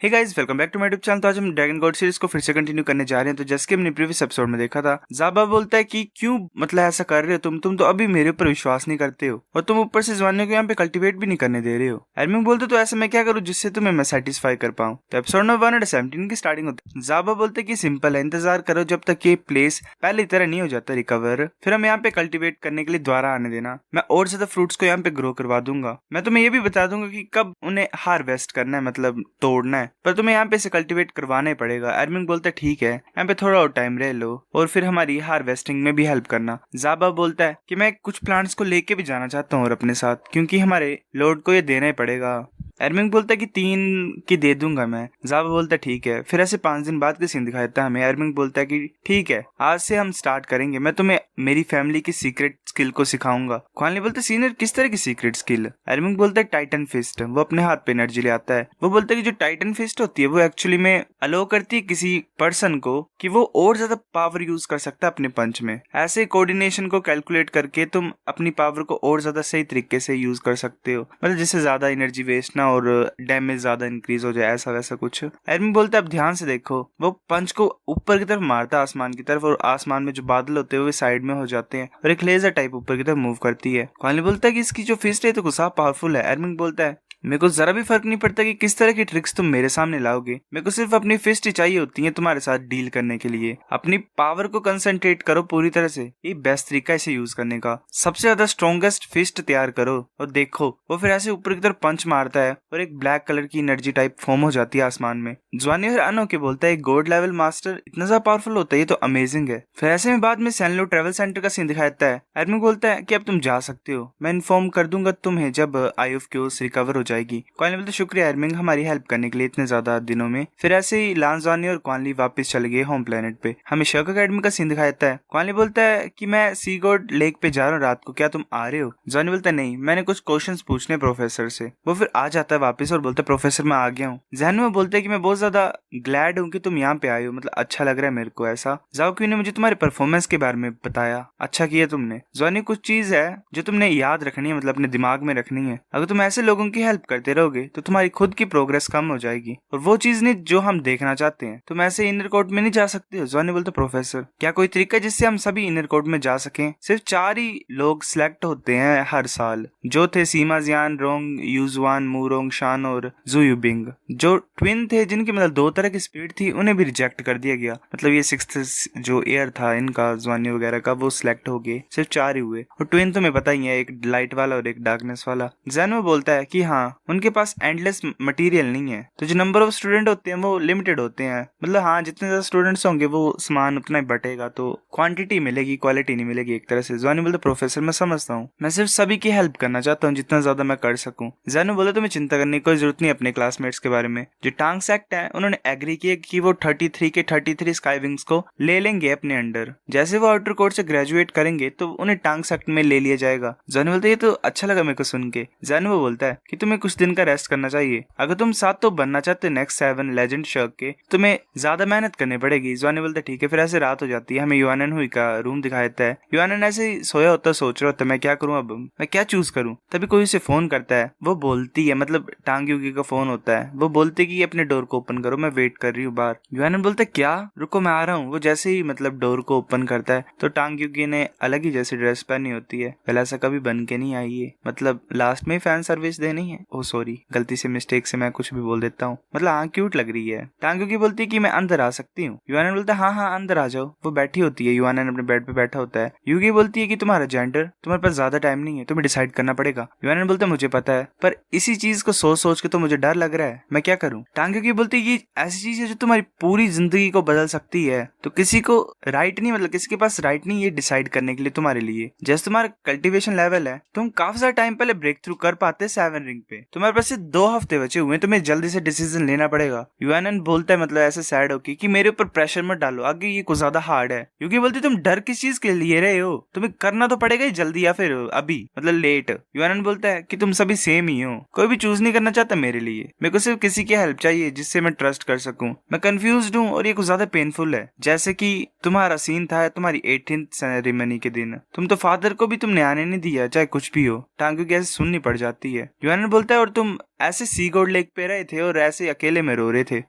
Hey guys, welcome back to my YouTube channel. तो आज हम ड्रैगन गॉड सीरीज को फिर से कंटिन्यू करने जा रहे हैं। तो जैसे कि हमने प्रीवियस एपिसोड में देखा था, ज़ाबा बोलता है कि क्यों मतलब ऐसा कर रहे हो तुम तो अभी मेरे ऊपर विश्वास नहीं करते हो और तुम ऊपर से जवानियों को यहाँ पे कल्टीवेट भी नहीं करने दे रहे हो। एरमिंग बोलते तो ऐसा मैं क्या करूँ जिससे तुम्हें मैं सेटिस्फाई कर पाऊँ। तो एपिसोड नंबर 117 की स्टार्टिंग होती है। ज़ाबा बोलते कि सिंपल है, इंतजार करो जब तक ये प्लेस पहले तरह नहीं हो जाता रिकवर, फिर हम यहाँ पे कल्टीवेट करने के लिए दोबारा आने देना। मैं और ज्यादा फ्रूट्स को यहाँ पे ग्रो करवा दूंगा। मैं तुम्हें ये भी बता दूंगा कि कब उन्हें हार्वेस्ट करना है, मतलब तोड़ना है, पर तुम्हें यहाँ पे कल्टीवेट करवाना ही पड़ेगा। एरमिंग बोलता है ठीक है, यहाँ पे थोड़ा और टाइम रह लो और फिर हमारी हार्वेस्टिंग में भी हेल्प करना। ज़ाबा बोलता है कि मैं कुछ प्लांट्स को लेके भी जाना चाहता हूँ और अपने साथ, क्योंकि हमारे लॉर्ड को ये देना ही पड़ेगा। एरमिंग बोलता है कि 3 की दे दूंगा मैं। ज़ाबा बोलता है ठीक है। फिर ऐसे 5 दिन बाद का सीन दिखाया था हमें। एरमिंग बोलता है कि ठीक है, आज से हम स्टार्ट करेंगे, मैं तुम्हें मेरी फैमिली की सीक्रेट स्किल को सिखाऊंगा। क्वानली बोलते है सीनियर किस तरह की सीक्रेट स्किल। एरमिंग बोलता है टाइटन फिस्ट, वो अपने हाथ पे एनर्जी ले आता है। वो बोलता है कि जो टाइटन फिस्ट होती है वो एक्चुअली में अलो करती है किसी पर्सन को कि वो और ज्यादा पावर यूज कर सकता है अपने पंच में। ऐसे कोऑर्डिनेशन को कैलकुलेट करके तुम अपनी पावर को और ज्यादा सही तरीके से यूज कर सकते हो, मतलब जिससे ज्यादा एनर्जी वेस्ट ना और डैमेज ज्यादा इंक्रीज हो जाए, ऐसा वैसा कुछ। एरमिंग बोलता है अब ध्यान से देखो, वो पंच को ऊपर की तरफ मारता है, आसमान की तरफ, और आसमान में जो बादल होते हैं वो साइड में हो जाते हैं और एक लेजर टाइप ऊपर की तरफ मूव करती है। क्वानली बोलता है कि इसकी जो फिस्ट है तो गुस्सा पावरफुल है। एरमिंग बोलता है मेरे को जरा भी फर्क नहीं पड़ता कि किस तरह की ट्रिक्स तुम मेरे सामने लाओगे, मेरे को सिर्फ अपनी फिस्ट ही चाहिए होती है तुम्हारे साथ डील करने के लिए। अपनी पावर को कंसंट्रेट करो पूरी तरह से, ये बेस्ट तरीका है इसे यूज करने का। सबसे ज्यादा स्ट्रॉन्गेस्ट फिस्ट तैयार करो और देखो। वो फिर ऐसे ऊपर की तरफ पंच मारता है और एक ब्लैक कलर की एनर्जी टाइप फॉर्म हो जाती है आसमान में। ज्वानी फिर अनो के बोलता है गॉड लेवल मास्टर इतना ज्यादा पावरफुल होता है, ये तो अमेजिंग है। फिर ऐसे में बाद में सैनलो ट्रेवल सेंटर का सीन दिखाया जाता है। एडमिन बोलता है कि अब तुम जा सकते हो, मैं इन्फॉर्म कर दूंगा तुम्हें जब आई ऑफ क्यूज रिकवर हो जाएगी। क्वानली बोलते शुक्रिया एरमिंग हमारी हेल्प करने के लिए इतने ज्यादा दिनों में। फिर ऐसे ही लांजानी और क्वानली वापस चले गए होम प्लेनेट पे। हमें शर्क अकेडमी का सीन दिखाया जाता है। क्वानली बोलता है कि मैं सी गॉड लेक पे जा रहा हूँ रात को, क्या तुम आ रहे हो। जॉनी बोलता है नहीं, मैंने कुछ क्वेश्चंस पूछने प्रोफेसर से। वो फिर आ जाता है वापस और बोलता है प्रोफेसर मैं आ गया हूँ। जहन में बोलता है कि मैं बहुत ज्यादा ग्लैड हूँ कि तुम यहाँ पे आए हो, मतलब अच्छा लग रहा है मेरे को ऐसा। जाओ क्यों ने मुझे तुम्हारे परफॉर्मेंस के बारे में बताया, अच्छा किया तुमने। जॉनी कुछ चीज है जो तुमने याद रखनी है, मतलब अपने दिमाग में रखनी है। अगर तुम ऐसे लोगों की हेल्प करते रहोगे तो तुम्हारी खुद की प्रोग्रेस कम हो जाएगी और वो चीज नहीं जो हम देखना चाहते हैं। तुम ऐसे इनर कोर्ट में नहीं जा सकते हो। जॉनी बोलते प्रोफेसर क्या कोई तरीका है जिससे हम सभी इनर कोर्ट में जा सकें। सिर्फ 4 ही लोग सिलेक्ट होते हैं हर साल, जो थे सीमा जियान, रोंग यूजुआन, मूरोंग शान और जुयुबिंग। जो ट्विन थे जिनकी मतलब 2 तरह की स्पीड थी उन्हें भी रिजेक्ट कर दिया गया, मतलब ये 6th जो एयर था इनका ज्वानी वगैरह का वो सिलेक्ट हो गए। सिर्फ 4 ही हुए और ट्विन तुम्हें पता ही है, एक लाइट वाला और एक डार्कनेस वाला। जैनो बोलता है कि हाँ उनके पास एंडलेस मटेरियल नहीं है, तो जो नंबर ऑफ स्टूडेंट होते हैं वो लिमिटेड होते हैं, मतलब हाँ जितने ज्यादा स्टूडेंट्स होंगे वो सामान उतना ही बटेगा, तो क्वांटिटी मिलेगी क्वालिटी नहीं मिलेगी एक तरह से। जैनो बोलता प्रोफेसर मैं समझता हूँ, मैं सिर्फ सभी की हेल्प करना चाहता हूँ जितना ज्यादा मैं कर सकूँ। जैनो बोला तुम्हें चिंता करने की कोई जरूरत नहीं अपने क्लासमेट्स के बारे में। जो टांग सेक्ट है उन्होंने एग्री किया कि वो 33 के 33 स्काई विंग्स को ले लेंगे अपने अंडर। जैसे वो आउटर कोर्ट से ग्रेजुएट करेंगे तो उन्हें टांग सेक्ट में ले लिया जाएगा। जैनो बोलता है ये तो अच्छा लगा मेरे को सुन के। जैनो बोलता है कि तुम्हें कुछ दिन का रेस्ट करना चाहिए, अगर तुम साथ तो बनना चाहते हो नेक्स्ट 7 लेजेंड शर्क के, तुम्हें ज्यादा मेहनत करनी पड़ेगी। जॉनी बोलता है ठीक है। फिर ऐसे रात हो जाती है। हमें युआनन हुई का रूम दिखाया देता है। युआनन ऐसे ही सोया होता, सोच रहा होता मैं क्या करूं, अब मैं क्या चूज करूं। तभी कोई उसे फोन करता है। वो बोलती है, मतलब टांग युगी का फोन होता है, वो बोलती कि अपने डोर को ओपन करो, मैं वेट कर रही हूँ बाहर। युआनन बोलता है क्या, रुको मैं आ रहा हूँ। वो जैसे ही मतलब डोर को ओपन करता है तो टांग युगी ने अलग ही जैसी ड्रेस पहनी होती है, पहले ऐसा कभी बन के नहीं आई है, मतलब लास्ट में फैन सर्विस देनी है। ओ सॉरी, गलती से मिस्टेक से मैं कुछ भी बोल देता हूँ, मतलब हाँ क्यूट लग रही है। टांग युगी बोलती है कि मैं अंदर आ सकती हूँ। युआनन बोलता है हाँ अंदर आ जाओ। वो बैठी होती है, युआनन अपने बेड पे बैठा होता है। युगी बोलती है कि तुम्हारा जेंडर, तुम्हारे पास ज्यादा टाइम नहीं है, तुम्हें डिसाइड करना पड़ेगा। युआनन बोलता है मुझे पता है, पर इसी चीज को सोच सोच के तो मुझे डर लग रहा है, मैं क्या करूँ। टांग युगी बोलती है ये ऐसी चीज है जो तुम्हारी पूरी जिंदगी को बदल सकती है, तो किसी को राइट नहीं, मतलब किसी के पास राइट नहीं ये डिसाइड करने के लिए तुम्हारे लिए। जैसे तुम्हारा कल्टीवेशन लेवल है, तुम काफी सारा टाइम पहले ब्रेक थ्रू कर पाते 7 रिंग पे, तुम्हारे पास 2 हफ्ते बचे हुए, तुम्हें जल्दी से डिसीजन लेना पड़ेगा। युआनन बोलता है मतलब ऐसे सैड होके कि मेरे ऊपर प्रेशर मत डालो, आगे ये कुछ ज्यादा हार्ड है। युगी बोलती तुम डर किस चीज के लिए रहे हो, तुम्हें करना तो पड़ेगा ही जल्दी या फिर अभी, मतलब लेट। युआनन बोलता है कि तुम सभी सेम ही हो, कोई भी चूज नहीं करना चाहता मेरे लिए, मेरे को सिर्फ किसी की हेल्प चाहिए जिससे मैं ट्रस्ट कर सकूं। मैं कंफ्यूज्ड हूँ और ये कुछ ज्यादा पेनफुल है। जैसे कि तुम्हारा सीन था तुम्हारी 18th सेरेमनी के दिन, तुम तो फादर को भी तुमने आने नहीं दिया चाहे कुछ भी हो। टांग युगी ऐसे सुननी पड़ जाती है। युआनन बोलता बोलता है और तुम ऐसे सी गोल्ड लेक पे रहे थे और ऐसे अकेले में रो रहे थे।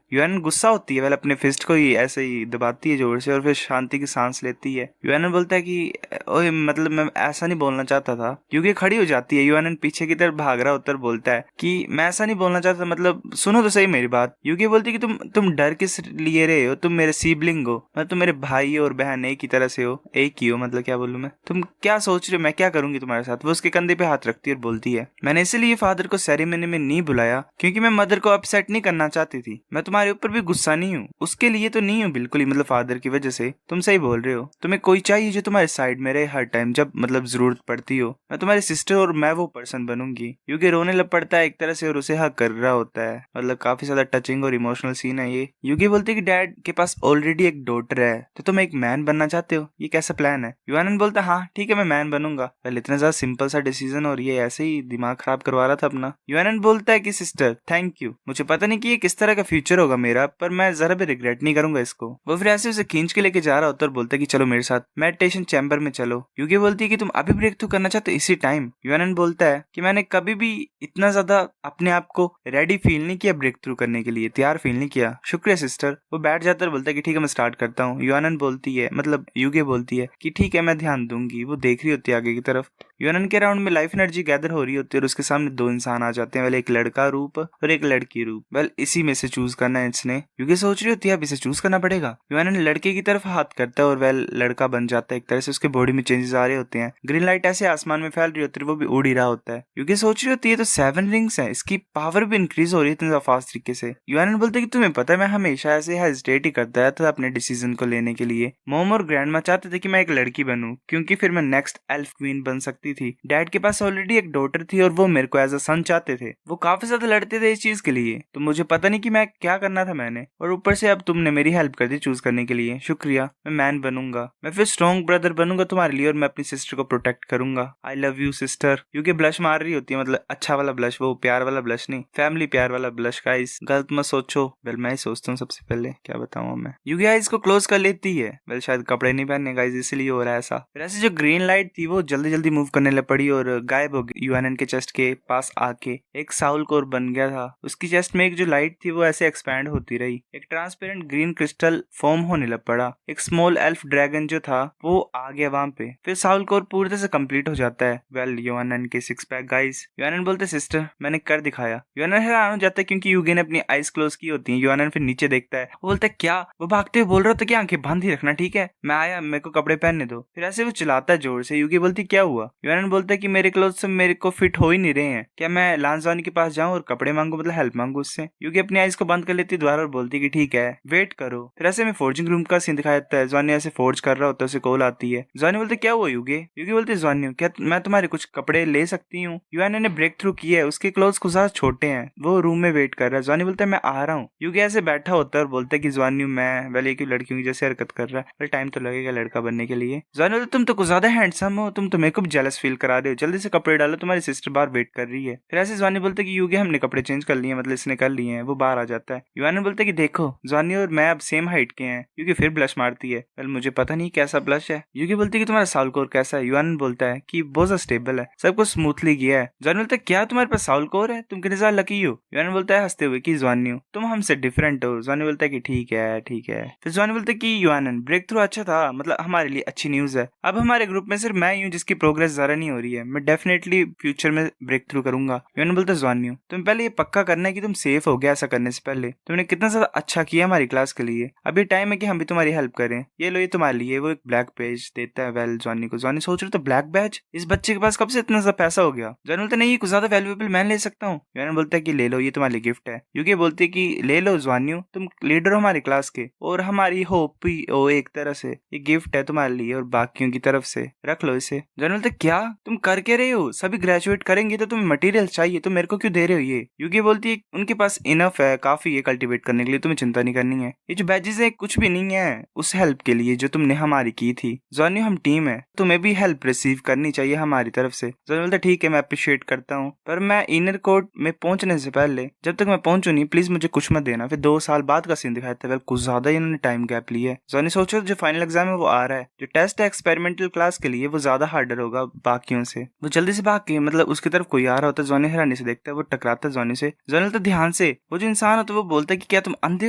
यूएनएन गुस्सा होती है, वेल अपने फिस्ट को ही ऐसे ही दबाती है जोर से और फिर शांति की सांस लेती है। यूएनएन बोलता है कि ओए मतलब मैं ऐसा नहीं बोलना चाहता था। यूगी खड़ी हो जाती है, यूएनएन पीछे की तरफ भाग रहा उत्तर बोलता है कि मैं ऐसा नहीं बोलना चाहता, मतलब सुनो तो सही मेरी बात। यूगी बोलती है कि तुम डर किस लिए रहे हो, तुम मेरे सिबलिंग हो, मतलब तुम मेरे भाई और बहन एक ही तरह से हो, एक ही हो, मतलब क्या बोलूं मैं, तुम क्या सोच रहे हो मैं क्या करूंगी तुम्हारे साथ। वो उसके कंधे पे हाथ रखती है और बोलती है मैंने इसलिए फादर को सेरेमनी में नहीं बुलाया क्योंकि मैं मदर को अपसेट नहीं करना चाहती थी। मैं तुम्हारे ऊपर भी गुस्सा नहीं हूँ, उसके लिए तो नहीं हूँ बिल्कुल ही, मतलब फादर की वजह से। तुम सही बोल रहे हो, तुम्हें कोई चाहिए जो तुम्हारे साइड में रहे हर टाइम जब मतलब जरूरत पड़ती हो। मैं तुम्हारी सिस्टर और मैं वो पर्सन बनूंगी। यूगी रोने लग पड़ता है एक तरह से और उसे हक कर रहा होता है, मतलब काफी ज्यादा टचिंग और इमोशनल सीन है ये। यूगी बोलती है कि डैड के पास ऑलरेडी एक डॉटर है तो तुम एक मैन बनना चाहते हो, ये कैसा प्लान है। यूएनएन बोलता है हाँ ठीक है मैं मैन बनूंगा। पहले इतना ज्यादा सिंपल सा डिसीजन और ये ऐसे ही दिमाग खराब करवा रहा था अपना। यूएनएन बोलता है कि सिस्टर थैंक यू, मुझे पता नहीं कि ये किस तरह का फ्यूचर होगा मेरा, पर मैं जरा भी रिग्रेट नहीं करूंगा इसको। वो फिर ऐसे उसे खींच के लेके जा रहा होता है और बोलता है कि चलो मेरे साथ मेडिटेशन चैम्बर में चलो। यूगी बोलती है कि तुम अभी ब्रेक थ्रू करना चाहते हो इसी टाइम। यूएनएन बोलता है कि मैंने कभी भी इतना ज्यादा अपने आप को रेडी फील नहीं किया ब्रेक थ्रू करने के लिए, तैयार फील नहीं किया। शुक्रिया सिस्टर। वो बैठ जाता है और बोलता है कि ठीक है मैं स्टार्ट करता हूँ। यूएनएन बोलती है मतलब यूगी बोलती है कि ठीक है मैं ध्यान दूंगी। वो देख रही होती है आगे की तरफ। यूएनएन के राउंड में लाइफ एनर्जी गैदर हो रही होती है और उसके सामने दो इंसान आ जाते हैं, वेल एक लड़का रूप और एक लड़की रूप। वेल इसी में से चूज करना है इसने। यूगी सोच रही होती है अब इसे चूज करना पड़ेगा। यूएनएन लड़के की तरफ हाथ करता है और वेल लड़का बन जाता है। एक तरह से उसके बॉडी में चेंजेस आ रहे होते हैं, ग्रीन लाइट ऐसे आसमान में फैल रही होती है, वो भी उड़ ही रहा होता है। यूगी सोच रही होती है तो 7 रिंग्स है, इसकी पावर भी इंक्रीज हो रही है इतने फास्ट तरीके से। यूएनएन बोलते कि तुम्हें पता है मैं हमेशा ऐसे हेजिटेट ही करता था अपने डिसीजन को लेने के लिए। मॉम और ग्रैंडमा चाहते थे कि मैं एक लड़की बनूं क्योंकि फिर मैं नेक्स्ट एल्फ क्वीन बन सकती थी। डैड के पास ऑलरेडी एक डॉटर थी और वो मेरे को एज अ सन चाहते थे। वो काफी ज्यादा लड़ते थे इस चीज के लिए, तो मुझे पता नहीं कि मैं क्या करना था मैंने, और ऊपर से अब तुमने मेरी हेल्प कर दी चूज करने के लिए, शुक्रिया। मैं मैन बनूंगा, मैं फिर स्ट्रॉन्ग ब्रदर बनूंगा तुम्हारे लिए और मैं अपनी सिस्टर को प्रोटेक्ट करूंगा। I love you sister. क्योंकि ब्लश मार रही होती है, मतलब अच्छा वाला ब्लश, वो प्यार वाला ब्लश नहीं, फैमिली प्यार वाला ब्लश। गाइस गलत मत सोचो, वेल मैं ही सोचता हूँ सबसे पहले, क्या बताऊँ मैं। यूगी आइज को क्लोज कर लेती है, वेल शायद कपड़े नहीं पहनने गाइस इसलिए हो रहा है ऐसा। फिर ऐसे जो ग्रीन लाइट थी वो जल्दी जल्दी मूव करने लग पड़ी और गायब हो गई। यूएनएन के चेस्ट के पास आके एक साउल कोर बन गया था। उसकी चेस्ट में एक जो लाइट थी वो ऐसे एक्सपैंड होती रही, एक ट्रांसपेरेंट ग्रीन क्रिस्टल फॉर्म होने लग पड़ा। एक स्मॉल एल्फ ड्रैगन जो था वो आ गया वहां पे। फिर साउल कोर पूरी तरह से कंप्लीट हो जाता है। वेल यूएनएन के 6 पैक गाइस। यूएनएन बोलते सिस्टर मैंने कर दिखाया। यूएनएन हैरान हो जाता है क्योंकि यूगी ने अपनी आईज क्लोज की होती है। यूएनएन फिर नीचे देखता है, वो बोलता है क्या, वो भागते हुए बोल रहा था कि आंखें बंद ही रखना ठीक है, मैं आया, मेरे को कपड़े पहनने दो। फिर ऐसे वो चिल्लाता है जोर से। यूगी बोलती क्या हुआ। यूएनएन बोलता है कि मेरे क्लोथ से मेरे को फिट हो ही नहीं रहे हैं, क्या मैं लांसवानी के पास जाऊं और कपड़े मांगू, मतलब हेल्प मांगू उससे। यूगी अपनी आईज को बंद कर लेती द्वारा और बोलती कि ठीक है वेट करो। फिर ऐसे में फोर्जिंग रूम का सीन दिखाया जाता है। जॉनी ऐसे फोर्ज कर रहा होता है, उसे कॉल आती है। जॉनी बोलते क्या हुआ यूगी। यूगी बोलते जॉनी क्या मैं तुम्हारे कुछ कपड़े ले सकती हूँ। यूएनएन ने ब्रेक थ्रू किया है, उसके क्लोथ्स कुछ ज्यादा छोटे हैं, वो रूम में वेट कर रहा है। जॉनी बोलता है मैं आ रहा हूँ। यूगी ऐसे बैठा होता है और बोलता है कि जॉनी मैं वेल एक लड़कियों की जैसे हरकत कर रहा है, वेल टाइम तो लगेगा लड़का बनने के लिए। जॉनी बोलता तुम तो कुछ ज्यादा हैंडसम हो, तुम तो मेरे को भी जेलस फील करा रहे हो, जल्दी से कपड़े डालो तुम्हारी सिस्टर बाहर वेट कर रही है। फिर ऐसे जॉनी बोलते कि यूगी हमने कपड़े चेंज कर लिए, मतलब इसने कर लिए हैं। वो बाहर आ जाता है। यूएनएन बोलते कि देखो जॉनी और मैं अब सेम हाइट के हैं। यूगी फिर ब्लश मारती है, वेल मुझे पता नहीं कैसा ब्लश है। यूगी बोलती कि तुम्हारा साउल कोर कैसा है। यूएनएन बोलता है कि बहुत स्टेबल है, सब कुछ स्मूथली गया है। जॉनी बोलता है क्या तुम्हारे पास साउल कोर है, तुम कितने ज्यादा लकी हो। यूएनएन बोलता है हंसते हुए कि जॉनी हो, तुम हमसे डिफरेंट हो। जॉनी बोलता है कि ठीक है ठीक है। फिर जॉनी बोलता है कि यूएनएन ब्रेक थ्रू अच्छा था, मतलब हमारे लिए अच्छी न्यूज है। अब हमारे ग्रुप में सिर्फ मैं ही हूँ जिसकी प्रोग्रेस जरा नहीं हो रही है, मैं डेफिनेटली फ्यूचर में ब्रेक थ्रू करूंगा। यूएनएन बोलता है जॉनी हो, तुम पहले ये पक्का करना है कि तुम सेफ हो गया। ऐसा करने से पहले तुमने कितना ज्यादा अच्छा किया हमारी क्लास के लिए, अभी टाइम है कि हम भी तुम्हारी हेल्प करें। ये लो ये तुम्हारे लिए। वो एक ब्लैक बैज देता है वेल जॉनी को। जॉनी सोच रहे तो ब्लैक बैज इस बच्चे के पास कब से इतना ज्यादा पैसा हो गया। जॉनी बोलता नहीं कुछ ज्यादा वैल्यूएबल मैं ले सकता हूँ। यूएनएन बोलता है कि ले लो ये तुम्हारे लिए गिफ्ट है। यूगी बोलती है कि ले लो जॉनी, तुम लीडर हो हमारी क्लास के और हमारी होप ही हो एक तरह से, ये गिफ्ट है तुम्हारे लिए और बाकियों की तरफ से, रख लो इसे। जॉनी बोलता क्या तुम कर के रहे हो, सभी ग्रेजुएट करेंगे तो तुम्हें मटेरियल चाहिए, तो मेरे को क्यों दे रहे हो ये। यूगी बोलती है उनके पास इनफ है, काफी है कल्टीवेट करने के लिए, तुम्हें चिंता नहीं करनी है। ये जो बैजेस है कुछ भी नहीं है उस हेल्प के लिए जो तुमने हमारी की थी। जॉनी हम टीम है, तुम्हें भी हेल्प रिसीव करनी चाहिए हमारी तरफ से। जॉनी बोलता ठीक है मैं अप्रिशिएट करता हूँ, पर मैं इनर कोर्ट में पहुंचने से पहले, जब तक मैं पहुंचू नहीं प्लीज मुझे कुछ मत देना। फिर 2 साल बाद का सीन दिखाया था, कुछ ज्यादा ही इन्होंने टाइम गैप लिया है। जॉनी सोचो जो फाइनल एग्जाम है वो आ रहा है, जो टेस्ट है एक्सपेरिमेंटल क्लास के लिए वो ज्यादा हार्डर होगा बाकियों से। वो जल्दी से भाग के मतलब उसकी तरफ कोई आ रहा होता है। जॉनी जॉनी हैरानी से देखता है। वो टकराता है जॉनी से। जॉनी बोलता है ध्यान से। वो जो इंसान हो तो वो बोलता है कि क्या तुम अंधे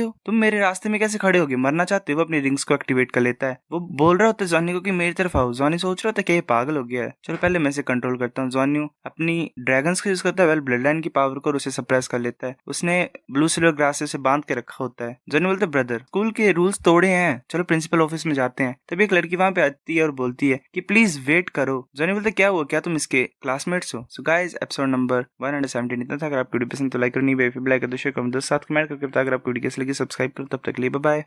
हो, तुम मेरे रास्ते में कैसे खड़े होगे, मरना चाहते हो। वो अपनी रिंग्स को एक्टिवेट कर लेता है। वो बोल रहा होता है जॉनी को कि मेरी तरफ आओ। जॉनी सोच रहा होता है कि ये पागल हो गया है, चलो पहले मैं इसे कंट्रोल करता हूँ। जॉनी अपनी ड्रैगन्स को यूज करता है, वेल ब्लड लाइन की पावर को, और उसे सप्रेस कर लेता है। उसने ब्लू सिल्वर ग्रास से उसे बांध के रखा होता है। जॉनी बोलता है ब्रदर, स्कूल के रूल्स तोड़े हैं, चलो प्रिंसिपल ऑफिस में जाते हैं। तभी एक लड़की वहां पे आती है और बोलती है कि प्लीज वेट करो। जॉनी बोलता है क्या हुआ, क्या तुम इसके क्लासमेट्स हो। सो गाइस, एपिसोड नंबर 117 इतना था। अगर आपको वीडियो पसंद तो लाइक करो, नहीं लाइक कर दो, शेयर करो, दोस्त साथ कमेंट करके बता। अगर आपको वीडियो कैसी लगी सब्सक्राइब करो। तब तक के लिए बाय बाय।